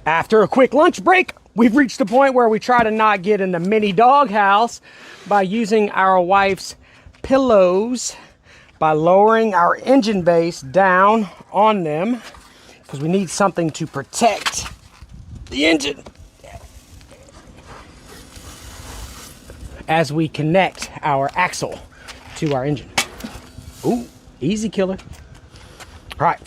After a quick lunch break, we've reached the point where we try to not get in the mini doghouse by using our wife's pillows, by lowering our engine base down on them, because we need something to protect the engine as we connect our axle to our engine. Ooh, easy killer. All right,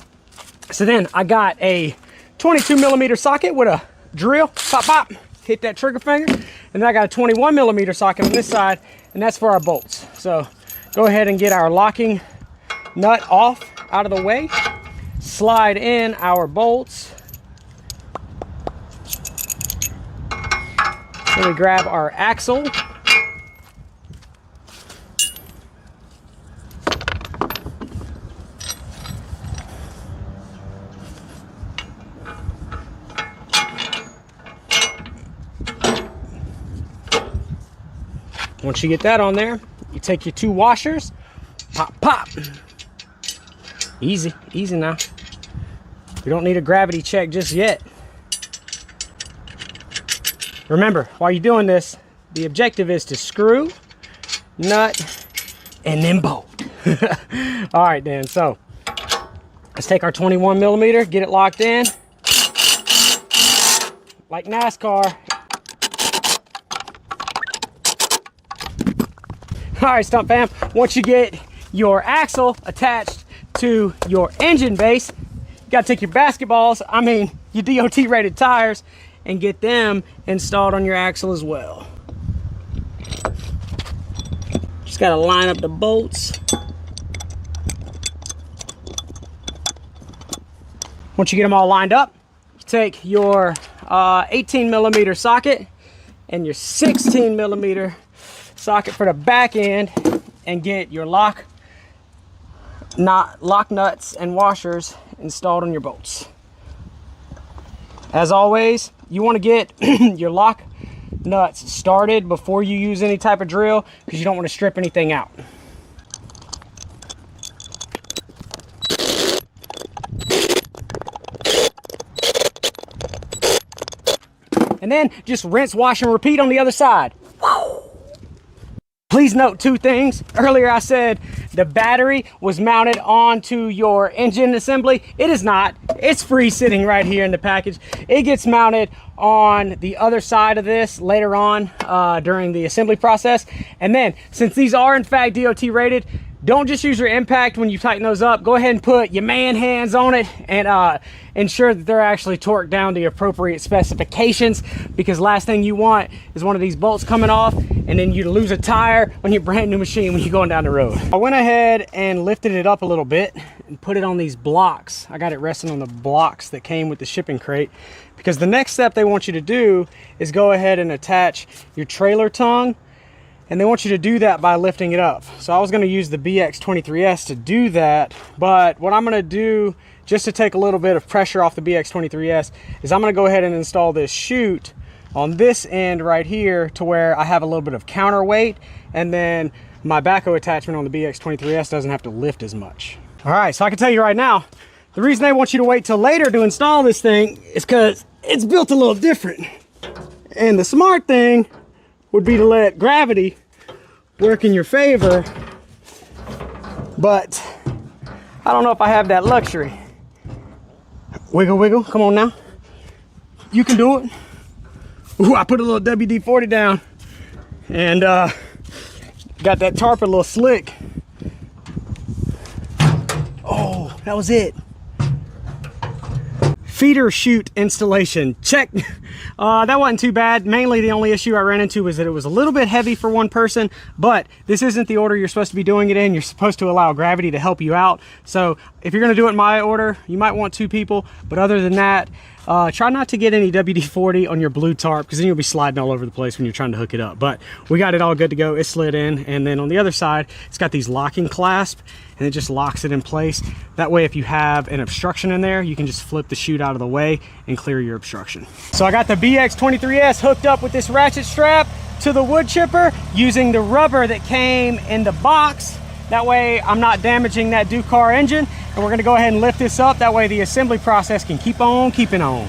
so then I got a 22mm socket with a drill, pop, pop, hit that trigger finger. And then I got a 21mm socket on this side, and that's for our bolts. So go ahead and get our locking nut off out of the way. Slide in our bolts. Then we grab our axle. Once you get that on there, you take your 2 washers, pop, pop. Easy, easy now. We don't need a gravity check just yet. Remember, while you're doing this, the objective is to screw, nut, and then bolt. All right then, so let's take our 21mm, get it locked in. Like NASCAR. All right, Stunt Fam, once you get your axle attached to your engine base, you gotta take your basketballs, your DOT rated tires, and get them installed on your axle as well. Just gotta line up the bolts. Once you get them all lined up, you take your 18mm socket and your 16mm socket for the back end and get your lock nuts and washers installed on your bolts. As always, you want to get your lock nuts started before you use any type of drill, because you don't want to strip anything out. And then just rinse, wash, and repeat on the other side. Please note 2 things. Earlier I said the battery was mounted onto your engine assembly. It is not. It's free sitting right here in the package. It gets mounted on the other side of this later on during the assembly process. And then, since these are in fact DOT rated, don't just use your impact when you tighten those up. Go ahead and put your man hands on it and ensure that they're actually torqued down to the appropriate specifications, because last thing you want is one of these bolts coming off and then you lose a tire on your brand new machine when you're going down the road. I went ahead and lifted it up a little bit and put it on these blocks. I got it resting on the blocks that came with the shipping crate, because the next step they want you to do is go ahead and attach your trailer tongue. And they want you to do that by lifting it up. So I was gonna use the BX23S to do that, but what I'm gonna do, just to take a little bit of pressure off the BX23S, is I'm gonna go ahead and install this chute on this end right here to where I have a little bit of counterweight, and then my backhoe attachment on the BX23S doesn't have to lift as much. All right, so I can tell you right now, the reason they want you to wait till later to install this thing is because it's built a little different. And the smart thing would be to let gravity work in your favor, but I don't know if I have that luxury. Wiggle, wiggle, come on now. You can do it. Ooh, I put a little WD-40 down and got that tarp a little slick. Oh, that was it. Feeder chute installation, check. That wasn't too bad. Mainly the only issue I ran into was that it was a little bit heavy for one person, but this isn't the order you're supposed to be doing it in. You're supposed to allow gravity to help you out. So if you're gonna do it in my order, you might want 2 people, but other than that, try not to get any WD-40 on your blue tarp, because then you'll be sliding all over the place when you're trying to hook it up. But we got it all good to go. It slid in, and then on the other side, it's got these locking clasps, and it just locks it in place. That way, if you have an obstruction in there, you can just flip the chute out of the way and clear your obstruction. So I got the BX23S hooked up with this ratchet strap to the wood chipper using the rubber that came in the box That way I'm not damaging that Ducar engine. And we're gonna go ahead and lift this up. That way the assembly process can keep on keeping on.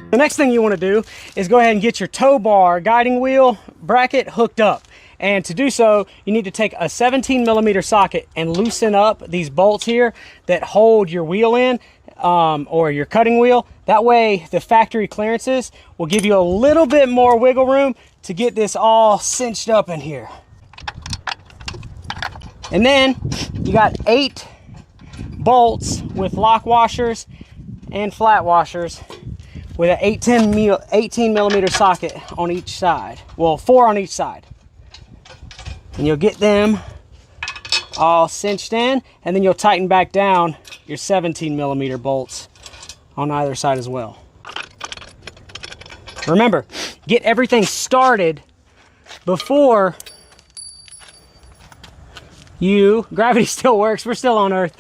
The next thing you want to do is go ahead and get your tow bar guiding wheel bracket hooked up. And to do so, you need to take a 17mm socket and loosen up these bolts here that hold your wheel in, or your cutting wheel. That way the factory clearances will give you a little bit more wiggle room to get this all cinched up in here. And then you got 8 bolts with lock washers and flat washers with an 18mm socket on each side. Well, 4 on each side. And you'll get them all cinched in, and then you'll tighten back down your 17mm bolts on either side as well. Remember, get everything started before gravity still works, we're still on Earth.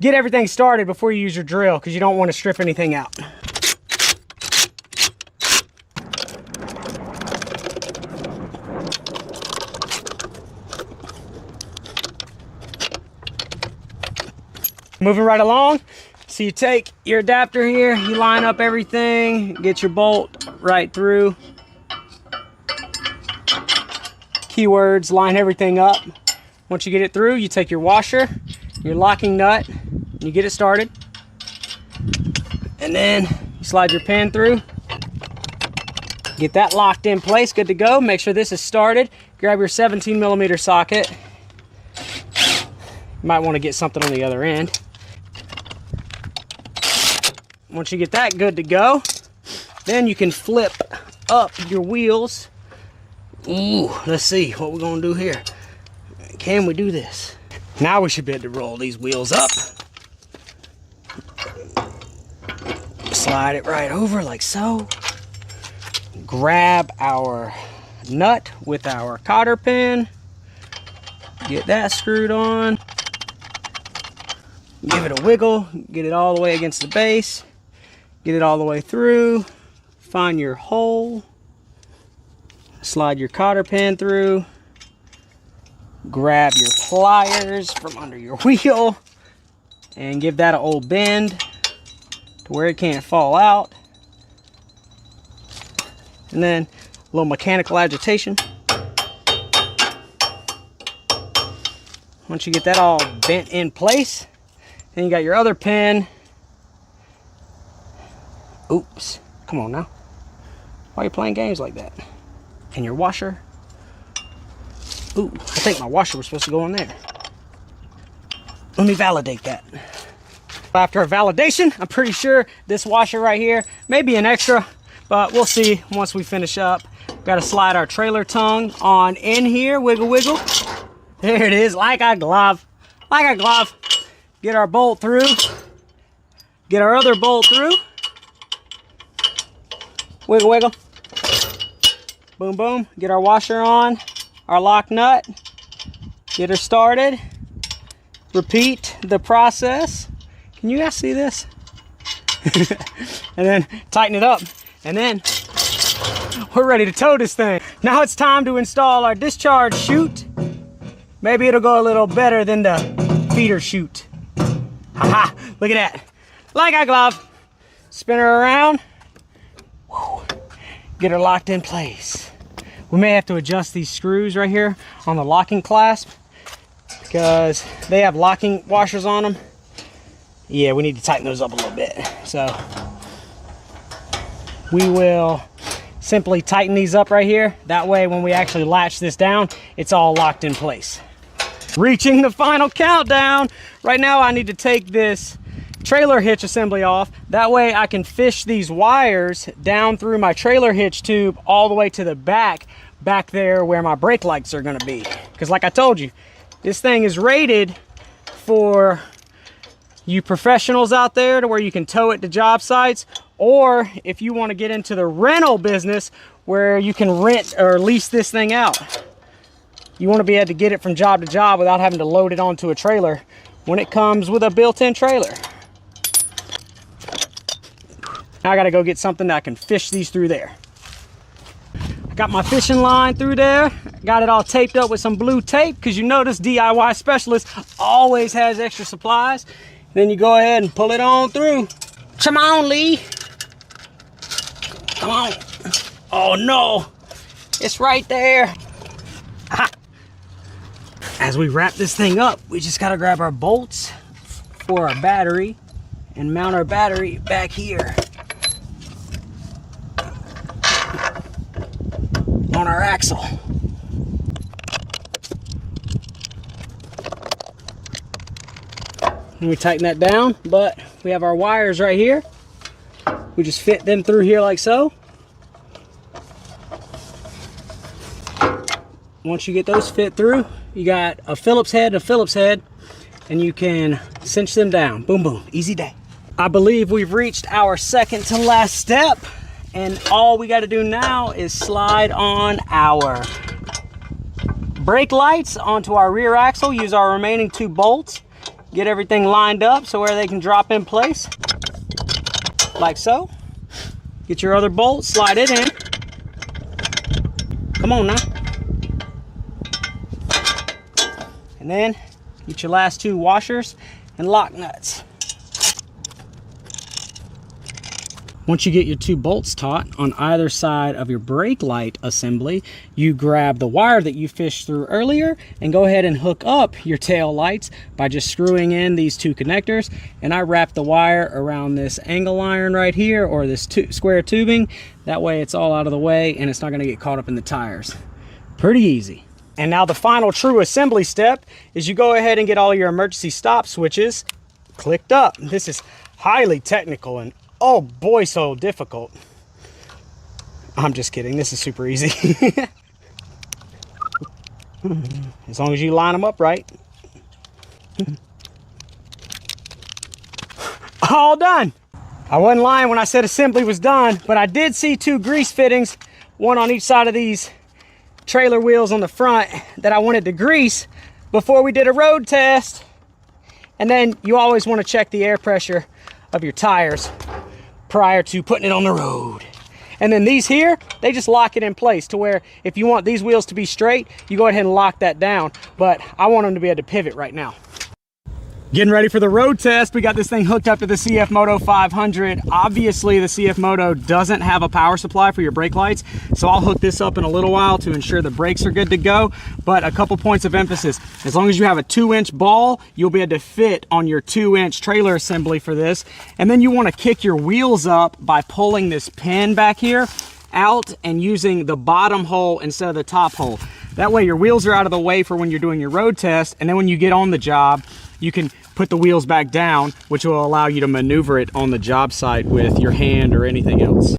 Get everything started before you use your drill, because you don't want to strip anything out. Moving right along, so you take your adapter here, you line up everything, get your bolt right through. Keywords, line everything up. Once you get it through, you take your washer, your locking nut, and you get it started. And then you slide your pin through. Get that locked in place, good to go. Make sure this is started. Grab your 17mm socket. You might want to get something on the other end. Once you get that good to go, then you can flip up your wheels. Ooh, let's see what we're gonna do here. Can we do this? Now we should be able to roll these wheels up. Slide it right over like so. Grab our nut with our cotter pin. Get that screwed on. Give it a wiggle. Get it all the way against the base. Get it all the way through. Find your hole. Slide your cotter pin through. Grab your pliers from under your wheel and give that an old bend to where it can't fall out. And then a little mechanical agitation. Once you get that all bent in place, then you got your other pin. Oops, come on now. Why are you playing games like that? And your washer. Ooh, I think my washer was supposed to go in there. Let me validate that. After a validation, I'm pretty sure this washer right here may be an extra, but we'll see once we finish up. Got to slide our trailer tongue on in here, wiggle, wiggle. There it is, like a glove, like a glove. Get our bolt through. Get our other bolt through. Wiggle, wiggle. Boom, boom. Get our washer on, our lock nut. Get her started. Repeat the process. Can you guys see this? And then tighten it up. And then we're ready to tow this thing. Now it's time to install our discharge chute. Maybe it'll go a little better than the feeder chute. Haha, look at that. Like a glove. Spin her around. Whew. Get her locked in place. We may have to adjust these screws right here on the locking clasp because they have locking washers on them. Yeah, we need to tighten those up a little bit. So we will simply tighten these up right here. That way when we actually latch this down, it's all locked in place. Reaching the final countdown. Right now I need to take this trailer hitch assembly off. That way I can fish these wires down through my trailer hitch tube all the way to the back there where my brake lights are going to be. Because like I told you, this thing is rated for you professionals out there to where you can tow it to job sites, or if you want to get into the rental business where you can rent or lease this thing out. You want to be able to get it from job to job without having to load it onto a trailer when it comes with a built-in trailer. Now I gotta go get something that I can fish these through there. I got my fishing line through there. Got it all taped up with some blue tape, because you notice DIY Specialist always has extra supplies. Then you go ahead and pull it on through. Come on, Lee. Come on. Oh no, it's right there. Aha. As we wrap this thing up, we just gotta grab our bolts for our battery and mount our battery back here on our axle. And we tighten that down, but we have our wires right here. We just fit them through here like so. Once you get those fit through, you got a Phillips head and a Phillips head, and you can cinch them down. Boom, boom, easy day. I believe we've reached our second to last step, and all we got to do now is slide on our brake lights onto our rear axle, use our remaining 2 bolts, get everything lined up so where they can drop in place, like so. Get your other bolt, slide it in. Come on now. And then get your last 2 washers and lock nuts. Once you get your 2 bolts taut on either side of your brake light assembly, you grab the wire that you fished through earlier and go ahead and hook up your tail lights by just screwing in these 2 connectors. And I wrap the wire around this angle iron right here, or this square tubing. That way it's all out of the way and it's not gonna get caught up in the tires. Pretty easy. And now the final true assembly step is you go ahead and get all your emergency stop switches clicked up. This is highly technical and oh boy, so difficult. I'm just kidding. This is super easy. As long as you line them up right. All done. I wasn't lying when I said assembly was done, but I did see 2 grease fittings, one on each side of these trailer wheels on the front, that I wanted to grease before we did a road test. And then you always want to check the air pressure of your tires prior to putting it on the road. And then these here, they just lock it in place to where if you want these wheels to be straight, you go ahead and lock that down. But I want them to be able to pivot right now. Getting ready for the road test. We got this thing hooked up to the CF Moto 500. Obviously the CF Moto doesn't have a power supply for your brake lights, so I'll hook this up in a little while to ensure the brakes are good to go. But a couple points of emphasis: as long as you have a 2-inch ball, you'll be able to fit on your 2-inch trailer assembly for this. And then you want to kick your wheels up by pulling this pin back here out and using the bottom hole instead of the top hole. That way your wheels are out of the way for when you're doing your road test, and then when you get on the job, you can put the wheels back down, which will allow you to maneuver it on the job site with your hand or anything else.